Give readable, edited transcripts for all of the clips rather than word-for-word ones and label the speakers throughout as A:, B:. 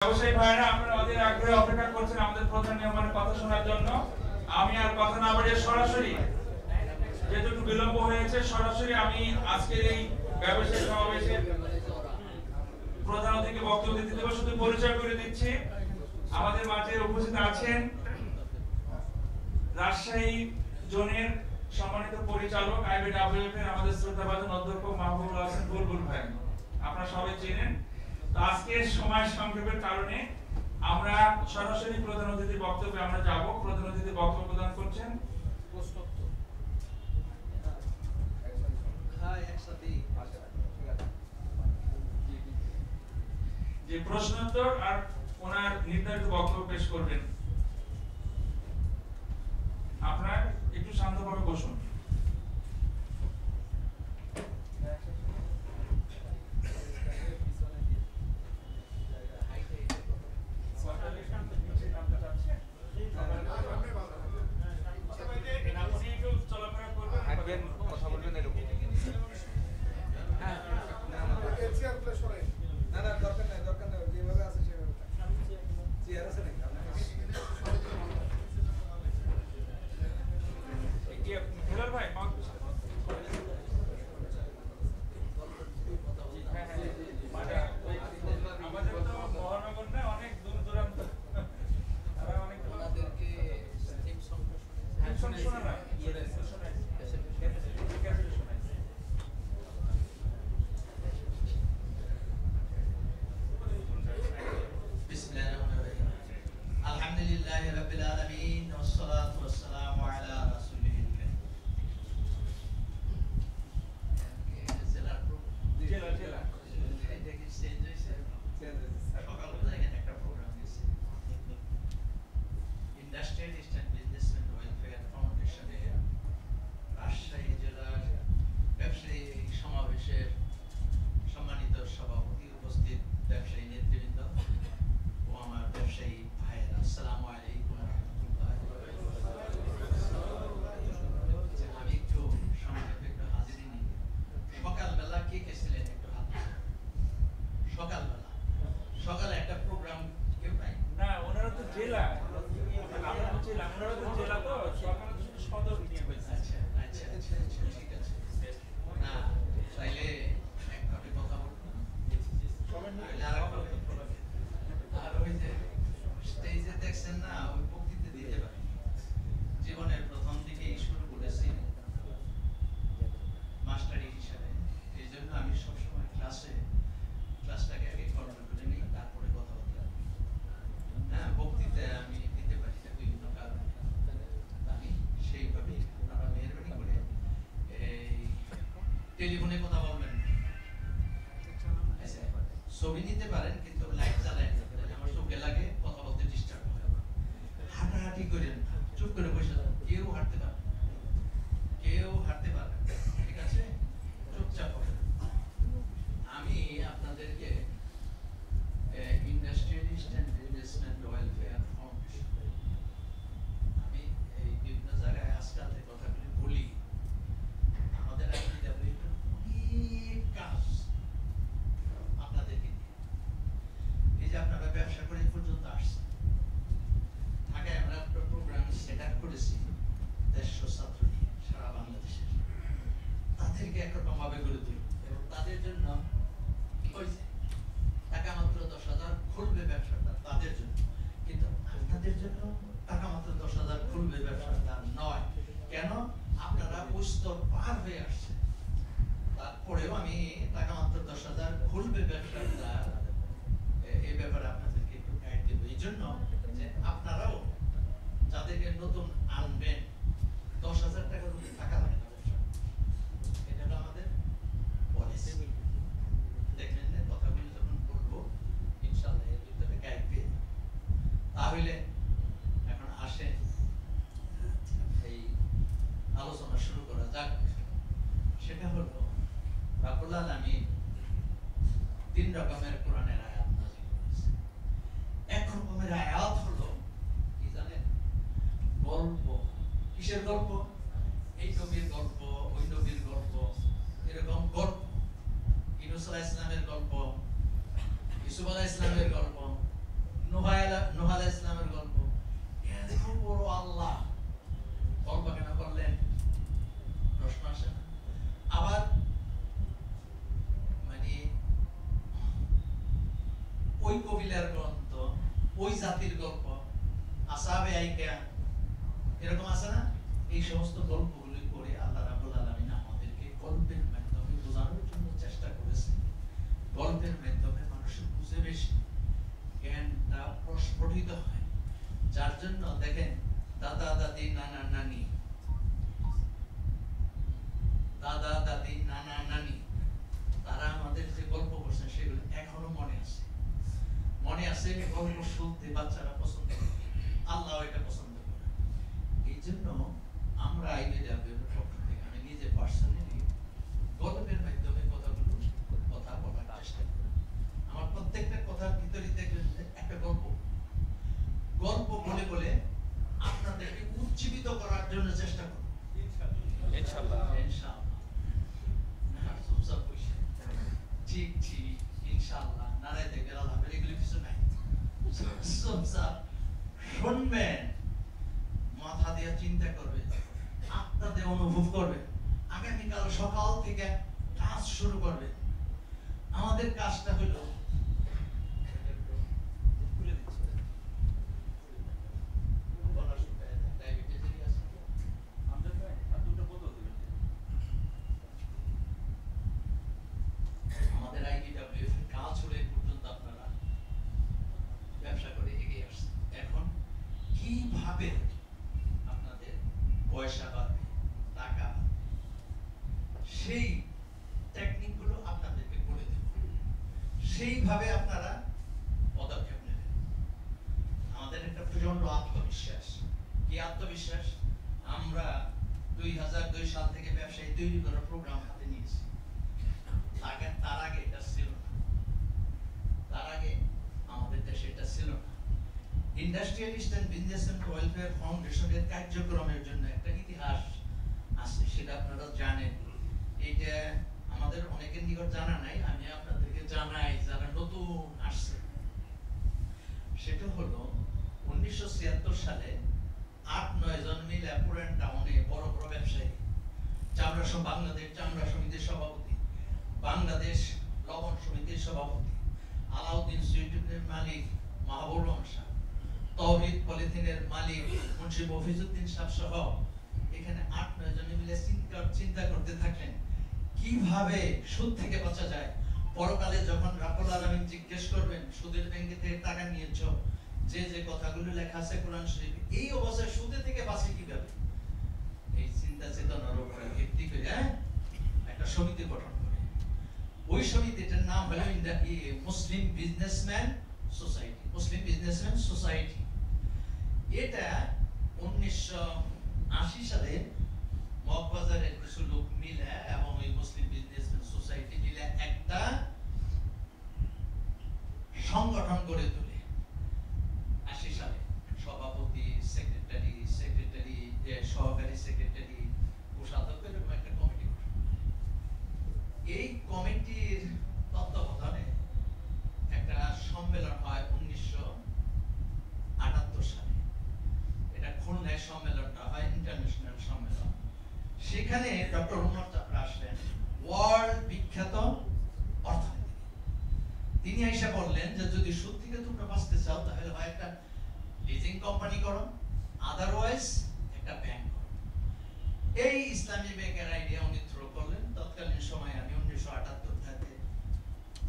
A: ব্যবসায়ী ভাইরা আপনারা অধীর আগ্রহে অপেক্ষা করছেন আমাদের প্রধান মেহমানের কথা শোনার জন্য। আমি আর কথা না বাড়িয়ে সরাসরি, যেহেতু একটু বিলম্ব হয়েছে, সরাসরি আমি আজকের এই ব্যবসায়ী সমাবেশের প্রধান অতিথিকে বক্তব্য দিতে দেব। শুধু পরিচয় করে দিচ্ছি, আমাদের মাঝে উপস্থিত আছেন রাজশাহী জোনের সম্মানিত পরিচালক আইবিডব্লিউএফ এর আমাদের শ্রদ্ধাভাজন অধ্যক্ষ মাহবুবুল হাসান বুলবুল ভাই। আপনারা সবাই চেনেন। আজকে সময় সংক্ষেপের কারণে আমরা সরাসরি প্রধান অতিথির বক্তব্যে আমরা যাব। প্রধান অতিথি বক্তব্য প্রদান করছেন যে প্রশ্নোত্তর আর ওনার নির্ধারিত বক্তব্য পেশ করবেন। আপনারা একটু শান্তভাবে বসুন।
B: টেলিফোনে কথা বলবেন, ছবি নিতে পারেন কিন্তু লাইট জ্বালায় আমার চোখে লাগে, কথা বলতে ডিস্টার্ব হয়। হাঁটাহাঁটি করেন, চুপ করে বসে যান, কেউ হাঁটতে পারে, কেউ হাঁটতে পারে, ঠিক আছে? চুপচাপ হবে। আমি আপনাদেরকে industrialist and investment welfare foundation, আমি এই বিভিন্ন জায়গায় আজকাল এই কথাগুলি বলি। আমাদের কাজ আপনাদেরকে এই যে আপনারা ব্যবসা করে পর্যন্ত আসছেন, ঢাকায় আমরা একটা প্রোগ্রাম সেট আপ করেছি 150 ছাত্র নিয়ে সারা বাংলাদেশে। তাদেরকে একরকম ভাবে গড়ে তুলব এবং তাদের জন্য ওই টাকা মাত্র 10,000 খুলবে ব্যবসাটা তাদের জন্য, কিন্তু আপনাদের জন্য টাকা মাত্র 10,000 খুলবে ব্যবসাটা নয়। কেন? আপনারা ওই স্তর পার হয়ে আসছে। তারপরেও আমি টাকা মাত্র 10,000 খুলবে ব্যবসাটা, এই ব্যাপারে আপনাদেরকে একটু গাইড দেবো। এই জন্য যে আপনারাও যাদেরকে নতুন আনবেন 10,000 টাকার উপরে টাকা লাগে না ব্যবসা, এটা হলো আমাদের পলিসি। দেখবেন না কথাগুলো যখন বলবো ইনশাআল্লাহ এর ভিতরে গাইড পেয়ে যাবেন। তাহলে এখন আসেন এই আলোচনা শুরু করা যাক। সেটা হলো রাব্বুল আলামিন 3 রকমের কোরআনের আয়াত নাযিল করেছেন। এক রকমের আয়াত হলো কি জানেন? গল্প। কিসের গল্প? এই নবীর গল্প, ওই নবীর গল্প, এরকম গল্প। ইউনূস আলাইহিস সালামের গল্প, ইউসুফ আলাইহিস সালামের গল্প, কবিলার গ্রন্থ, ওই জাতির গল্প, আসাবে আইকা, এরকম আছে না? এই সমস্ত গল্পগুলি করে আল্লাহ রাব্বুল আলামিন আমাদেরকে গল্পের মাধ্যমে বোঝানোর জন্য চেষ্টা করেছেন। গল্পের মাধ্যমে মানুষের বুঝে বেশি, জ্ঞানটা প্রস্ফুটিত হয়। যার জন্য দেখেন দাদা দাদি নানা নানি, দাদা দাদি নানা নানি, তারা আমাদের যে গল্প করছেন সেগুলো এখনো মনে আছে। মনে আছে, গল্প শুনতে বাচ্চারা পছন্দ করে, আল্লাহ এটা পছন্দ করে। এই জন্য আমরা আইবিএর পক্ষ থেকে, আমি নিজে পার্সোনালি গল্পের মাধ্যমে কথা বলার চেষ্টা করি। আমার প্রত্যেকটা কথার ভিতরে দেখবেন একটা গল্প বলে বলে আপনাদেরকে উজ্জীবিত করার জন্য চেষ্টা করব,
A: ইনশাআল্লাহ।
B: ঠিক ঠিক ইনশাআল্লাহ, নারায় দেখবেন আল্লাহ এগুলো কিছু নাই। শুনবেন, মাথা দিয়ে চিন্তা করবে, আত্মা দিয়ে অনুভব করবে, আগামীকাল সকাল থেকে কাজ শুরু করবে। আমাদের কাজটা হলো আমাদের আইডিডব্লিউ কাজ হলে পর্যন্ত আপনারা ব্যবসা করে এগিয়ে আসছেন। এখন কিভাবে আপনাদের পয়সা বাড়বে, টাকা বাড়বে, সেই টেকনিকগুলো আপনাদেরকে বলে দেব, সেইভাবে আপনারা পদক্ষেপ নেবেন। আমাদের একটা প্রচন্ড আত্মবিশ্বাস। কি আত্মবিশ্বাস? আমরা 2002 সাল থেকে ব্যবসায়ী তৈরি করার প্রোগ্রাম হাতে নিয়েছি। তার আগে এটা ছিল না, তার আগে আমাদের দেশে এটা ছিল না। ইন্ডাস্ট্রিয়ালিস্ট এন্ড বিজনেসম্যান ওয়েলফেয়ার ফাউন্ডেশনের কার্যক্রমের জন্য একটা ইতিহাস আছে, সেটা আপনারা জানেন। এটা আমাদের অনেকের নিকট জানা নাই, আমি আপনাদেরকে জানাই যারা নতুন আসছে। সেটা হলো 1976 সালে 8-9 জন মিলে পুরান টাউনে বড় বড় ব্যবসায়ী, বাংলাদেশ চামড়া সমিতির সভাপতি, বাংলাদেশ লবণ সমিতির সভাপতি, আলাউদ্দিন সুইটের মালিক মাহবুব রহমান শাহ, তৌহিদ পলিথিনের মালিক মুন্সি মফিজউদ্দিন সাহেব সহ এখানে 8-9 জন মিলে চিন্তা করতে থাকলেন কিভাবে সুদ থেকে বাঁচা যায়। পরকালে যখন রাব্বুল আলামিন জিজ্ঞেস করবেন সুদের ব্যাংকে থেকে টাকা নিয়েছো, যে যে কথাগুলো লেখা আছে কোরআন শরীফে, এই অবস্থায় সুদে থেকে বাঁচে কিভাবে, এই চিন্তা চেতনার উপরে ভিত্তি করে একটা সমিতি গঠন করে। ওই সমিতিটার নাম হলো মুসলিম বিজনেসম্যান সোসাইটি। মুসলিম বিজনেসম্যান সোসাইটি এটা 1980 সালে মগবাজারের কিছু লোক মিলে এবং ওই মুসলিম বিজনেসম্যান সোসাইটি মিলে একটা সংগঠন গড়ে তোলে। 80 সালে সভাপতি, সেক্রেটারি, সহকারী সেক্রেটারি, কোষাধ্যক্ষ, এরকম একটা কমিটি গঠন করে। এই কমিটির তত্ত্বাবধানে একটা সম্মেলন হয় 1978 সালে। এটা খুলনায় সম্মেলনটা হয়, ইন্টারন্যাশনাল সম্মেলন। সেখানে ডক্টর উমর চাপড়া আসলেন, ওয়ার্ল্ড বিখ্যাত অর্থনীতি। তিনি এসে বললেন যে যদি সুদ থেকে তোমরা বাঁচতে চাও তাহলে হয় একটা লিজিং কোম্পানি করো, আদারওয়াইজ একটা ব্যাংক করো। এই ইসলামী ব্যাংকের আইডিয়া উনি থ্রো করলেন। তৎকালীন সময়ে আমি 1978 থেকে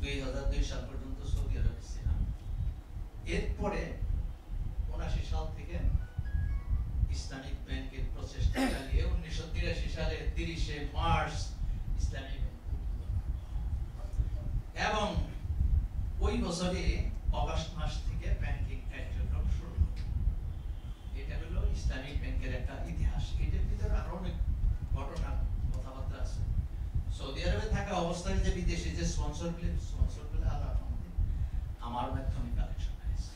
B: 2002 সাল পর্যন্ত সৌদি আরবে ছিলাম। এরপরে 79 সাল থেকে ইসলামিক ব্যাংকের প্রচেষ্টা চালিয়ে 1983 সালে 30 মার্চ ইসলামী ব্যাংক উদ্বোধন, এবং ওই বছরে অগাস্ট মাস থেকে ব্যাংকিং কার্যক্রম শুরু হলো। এটা হলো ইসলামিক ব্যাংকের একটা ইতিহাস। এটার ভিতরে আরো অনেক ঘটনা কথাবার্তা আছে। সৌদি আরবে থাকা অবস্থায় যে বিদেশি যে স্পন্সরগুলো আল্লাহ আমার মাধ্যমে কালেকশন হয়েছে।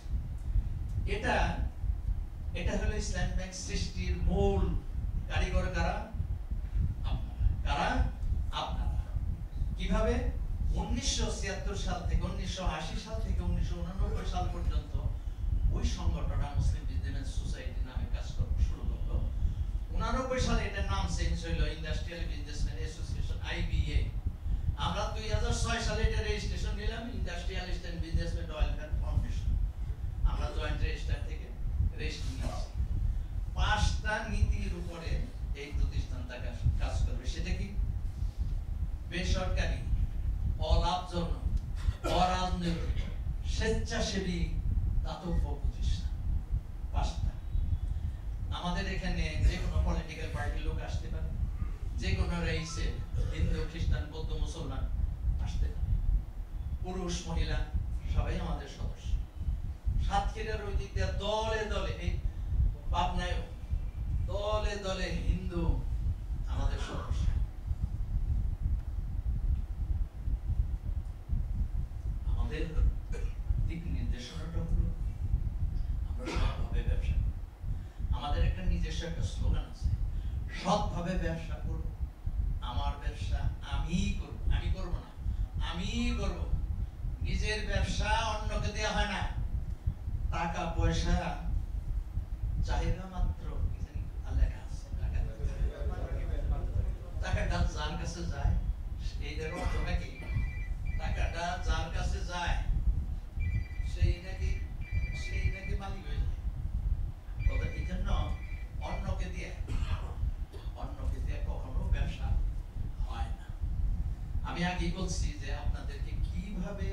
B: এটা হলো ইসলাম ব্যাংক সৃষ্টির মূল কারিগর কারা? আপনারা। কিভাবে 1976 সাল থেকে 1980 সাল থেকে 1989 সাল পর্যন্ত ওই সংগঠনটা মুসলিম বিজনেসম্যান সোসাইটি নামে কাজ করা শুরু করলো। 89 সালে এটার নাম চেঞ্জ হলো ইন্ডাস্ট্রিয়াল বিজনেসম্যান অ্যাসোসিয়েশন, IBA। আমরা 2006 সালে এটা রেজিস্ট্রেশন নিলাম, industrialist and businessman welfare foundation. বেসরকারি, অলাভজনক, অরাজনৈতিক, স্বেচ্ছাসেবী দাতব্য প্রতিষ্ঠান 5টা। আমাদের এখানে যে কোনো পলিটিক্যাল পার্টির লোক আসতে পারে, যে কোনো রাইসে হিন্দু, খ্রিস্টান, বৌদ্ধ, মুসলমান আসতে পারে, পুরুষ মহিলা সবাই আমাদের সদস্য। সাতক্ষীরার ওই দিক দিয়ে দলে দলে, এই পাবনায় দলে দলে হিন্দু আমাদের সদস্য। আমাদের দিক নির্দেশনাটা হলো আমরা সৎভাবে ব্যবসা করব। আমাদের একটা নিজস্ব একটা স্লোগান আছে, সৎভাবে ব্যবসা করব, আমার ব্যবসা আমিই করব। আমি করব না, আমিই করব। নিজের ব্যবসা অন্যকে দেয়া হয় না। টাকা পয়সা চাহিদা মাত্র লেখা আছে, টাকাটা যার কাছে যায় এইটার অর্থ নাকি টাকাটা যার কাছে যায় সেই নাকি মালিক হয়ে যায়। তবে এই জন্য অন্যকে দিয়ে কখনো ব্যবসা হয় না। আমি আগেই বলছি যে আপনাদেরকে কিভাবে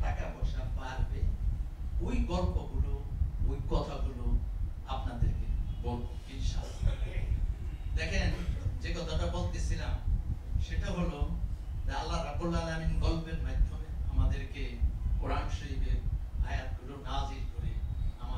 B: টাকা পয়সা বাড়বে ওই গল্পগুলো, ওই কথাগুলো আপনাদেরকে বলবো ইনশাআল্লাহ। দেখেন, যে কথাটা বলতেছিলাম সেটা হলো যে আল্লাহ রাব্বুল আলামিন গল্পের মাধ্যমে আমাদেরকে কোরআন শরীফের আয়াতগুলো নাযিল